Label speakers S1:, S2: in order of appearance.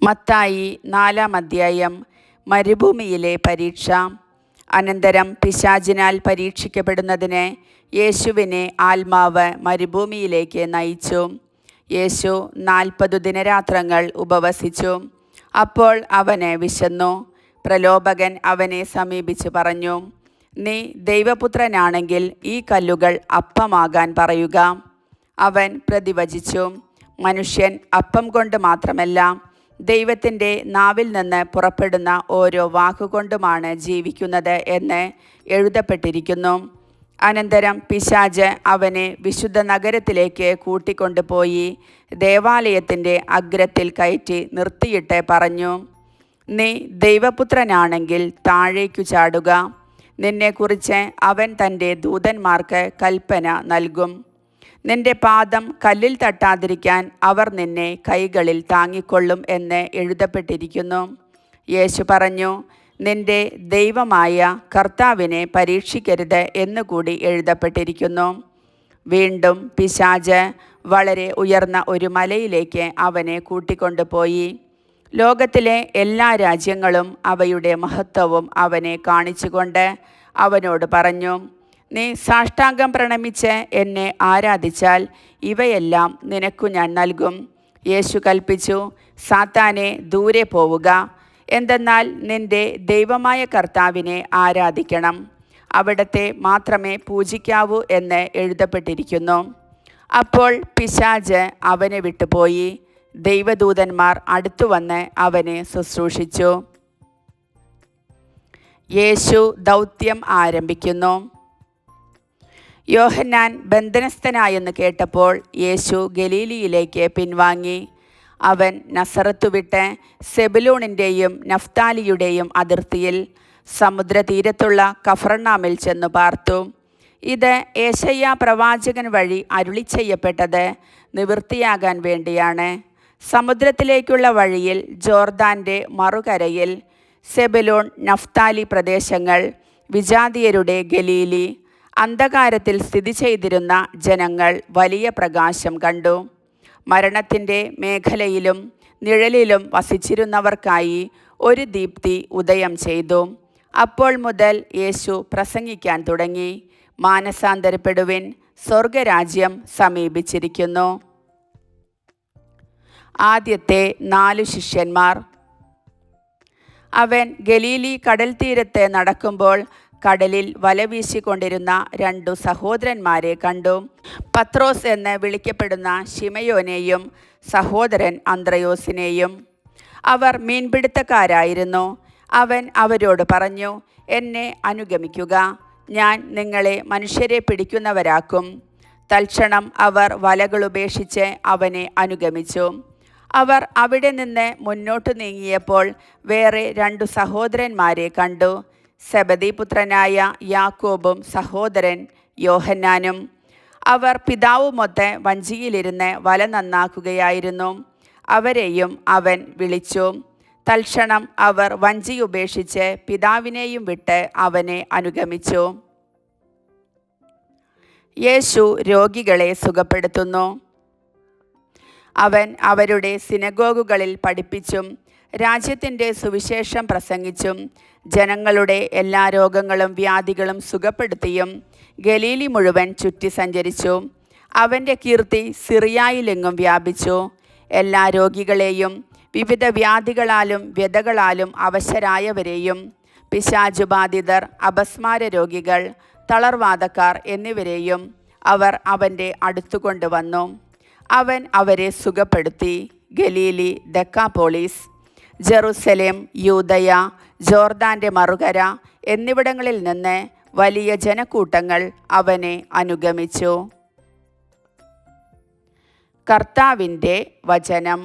S1: മത്തായി 4-ാം അധ്യായം. മരുഭൂമിയിലെ പരീക്ഷ. അനന്തരം പിശാചിനാൽ പരീക്ഷിക്കപ്പെടുന്നതിന് യേശുവിനെ ആത്മാവ് മരുഭൂമിയിലേക്ക് നയിച്ചു. യേശു 40 ദിനരാത്രങ്ങൾ ഉപവസിച്ചു. അപ്പോൾ അവന് വിശന്നു. പ്രലോഭകൻ അവനെ സമീപിച്ച് പറഞ്ഞു, നീ ദൈവപുത്രനാണെങ്കിൽ ഈ കല്ലുകൾ അപ്പമാകാൻ പറയുക. അവൻ പ്രതിവചിച്ചു, മനുഷ്യൻ അപ്പം കൊണ്ട് മാത്രമല്ല, ദൈവത്തിൻ്റെ നാവിൽ നിന്ന് പുറപ്പെടുന്ന ഓരോ വാക്കുകൊണ്ടുമാണ് ജീവിക്കുന്നത് എന്ന് എഴുതപ്പെട്ടിരിക്കുന്നു. അനന്തരം പിശാച് അവനെ വിശുദ്ധ നഗരത്തിലേക്ക് കൂട്ടിക്കൊണ്ടുപോയി ദേവാലയത്തിൻ്റെ അഗ്രത്തിൽ കയറ്റി നിർത്തിയിട്ട് പറഞ്ഞു, നീ ദൈവപുത്രനാണെങ്കിൽ താഴേക്കു ചാടുക. നിന്നെക്കുറിച്ച് അവൻ തൻ്റെ ദൂതന്മാർക്ക് കൽപ്പന നൽകും. നിന്റെ പാദം കല്ലിൽ തട്ടാതിരിക്കാൻ അവർ നിന്നെ കൈകളിൽ താങ്ങിക്കൊള്ളും എന്ന് എഴുതപ്പെട്ടിരിക്കുന്നു. യേശു പറഞ്ഞു, നിന്റെ ദൈവമായ കർത്താവിനെ പരീക്ഷിക്കരുത് എന്നുകൂടി എഴുതപ്പെട്ടിരിക്കുന്നു. വീണ്ടും പിശാച് വളരെ ഉയർന്ന ഒരു മലയിലേക്ക് അവനെ കൂട്ടിക്കൊണ്ടുപോയി. ലോകത്തിലെ എല്ലാ രാജ്യങ്ങളും അവയുടെ മഹത്വവും അവനെ കാണിച്ചുകൊണ്ട് അവനോട് പറഞ്ഞു, നീ സാഷ്ടാംഗം പ്രണമിച്ച് എന്നെ ആരാധിച്ചാൽ ഇവയെല്ലാം നിനക്കു ഞാൻ നൽകും. യേശു കൽപ്പിച്ചു, സാത്താനെ ദൂരെ പോവുക. എന്തെന്നാൽ നിന്റെ ദൈവമായ കർത്താവിനെ ആരാധിക്കണം, അവിടത്തെ മാത്രമേ പൂജിക്കാവൂ എന്ന് എഴുതപ്പെട്ടിരിക്കുന്നു. അപ്പോൾ പിശാച് അവനെ വിട്ടുപോയി. ദൈവദൂതന്മാർ അടുത്തുവന്ന് അവനെ ശുശ്രൂഷിച്ചു. യേശു ദൗത്യം ആരംഭിക്കുന്നു. യോഹന്നാൻ ബന്ധനസ്ഥനായെന്ന് കേട്ടപ്പോൾ യേശു ഗലീലിയിലേക്ക് പിൻവാങ്ങി. അവൻ നസറത്തു വിട്ട് സെബുലൂണിൻ്റെയും നഫ്താലിയുടെയും അതിർത്തിയിൽ സമുദ്രതീരത്തുള്ള കഫർനാമിൽ ചെന്നു പാർത്തു. ഇത് യേശയ്യാ പ്രവാചകൻ വഴി അരുളിച്ചെയ്യപ്പെട്ടത് നിവൃത്തിയാകാൻ വേണ്ടിയാണ്. സമുദ്രത്തിലേക്കുള്ള വഴിയിൽ ജോർദാൻ്റെ മറുകരയിൽ സെബുലൂൺ നഫ്താലി പ്രദേശങ്ങൾ, വിജാതിയരുടെ ഗലീലി. അന്ധകാരത്തിൽ സ്ഥിതി ചെയ്തിരുന്ന ജനങ്ങൾ വലിയ പ്രകാശം കണ്ടു. മരണത്തിൻ്റെ മേഖലയിലും നിഴലിലും വസിച്ചിരുന്നവർക്കായി ഒരു ദീപ്തി ഉദയം ചെയ്തു. അപ്പോൾ മുതൽ യേശു പ്രസംഗിക്കാൻ തുടങ്ങി, മാനസാന്തരപ്പെടുവിൻ, സ്വർഗരാജ്യം സമീപിച്ചിരിക്കുന്നു. ആദ്യത്തെ 4 ശിഷ്യന്മാർ. അവൻ ഗലീലി കടൽ തീരത്ത് നടക്കുമ്പോൾ കടലിൽ വല വീശിക്കൊണ്ടിരുന്ന 2 സഹോദരന്മാരെ കണ്ടു. പത്രോസ് എന്ന് വിളിക്കപ്പെടുന്ന ശിമയോനെയും സഹോദരൻ അന്ത്രയോസിനെയും. അവർ മീൻപിടുത്തക്കാരായിരുന്നു. അവൻ അവരോട് പറഞ്ഞു, എന്നെ അനുഗമിക്കുക, ഞാൻ നിങ്ങളെ മനുഷ്യരെ പിടിക്കുന്നവരാക്കും. തൽക്ഷണം അവർ വലകളുപേക്ഷിച്ച് അവനെ അനുഗമിച്ചു. അവർ അവിടെ നിന്ന് മുന്നോട്ട് നീങ്ങിയപ്പോൾ വേറെ 2 സഹോദരന്മാരെ കണ്ടു, സെബദി പുത്രനായ യാക്കോബും സഹോദരൻ യോഹന്നാനും. അവർ പിതാവുമൊത്ത് വഞ്ചിയിലിരുന്ന് വല നന്നാക്കുകയായിരുന്നു. അവരെയും അവൻ വിളിച്ചു. തൽക്ഷണം അവർ വഞ്ചി ഉപേക്ഷിച്ച് പിതാവിനെയും വിട്ട് അവനെ അനുഗമിച്ചു. യേശു രോഗികളെ സുഖപ്പെടുത്തുന്നു. അവൻ അവരുടെ സിനഗോഗുകളിൽ പഠിപ്പിച്ചും രാജ്യത്തിൻ്റെ സുവിശേഷം പ്രസംഗിച്ചും ജനങ്ങളുടെ എല്ലാ രോഗങ്ങളും വ്യാധികളും സുഖപ്പെടുത്തിയും ഗലീലി മുഴുവൻ ചുറ്റി സഞ്ചരിച്ചു. അവൻ്റെ കീർത്തി സിറിയായിലെങ്ങും വ്യാപിച്ചു. എല്ലാ രോഗികളെയും, വിവിധ വ്യാധികളാലും വ്യതകളാലും അവശരായവരെയും, പിശാചുബാധിതർ, അപസ്മാര രോഗികൾ, തളർവാദക്കാർ എന്നിവരെയും അവർ അവൻ്റെ അടുത്തു കൊണ്ടുവന്നു. അവൻ അവരെ സുഖപ്പെടുത്തി. ഗലീലി, ദെക്കാപോളിസ്, ജെറുസലേം, യൂദയ, ജോർദാൻ്റെ മറുകര എന്നിവിടങ്ങളിൽ നിന്ന് വലിയ ജനക്കൂട്ടങ്ങൾ അവനെ അനുഗമിച്ചു. കർത്താവിൻ്റെ വചനം.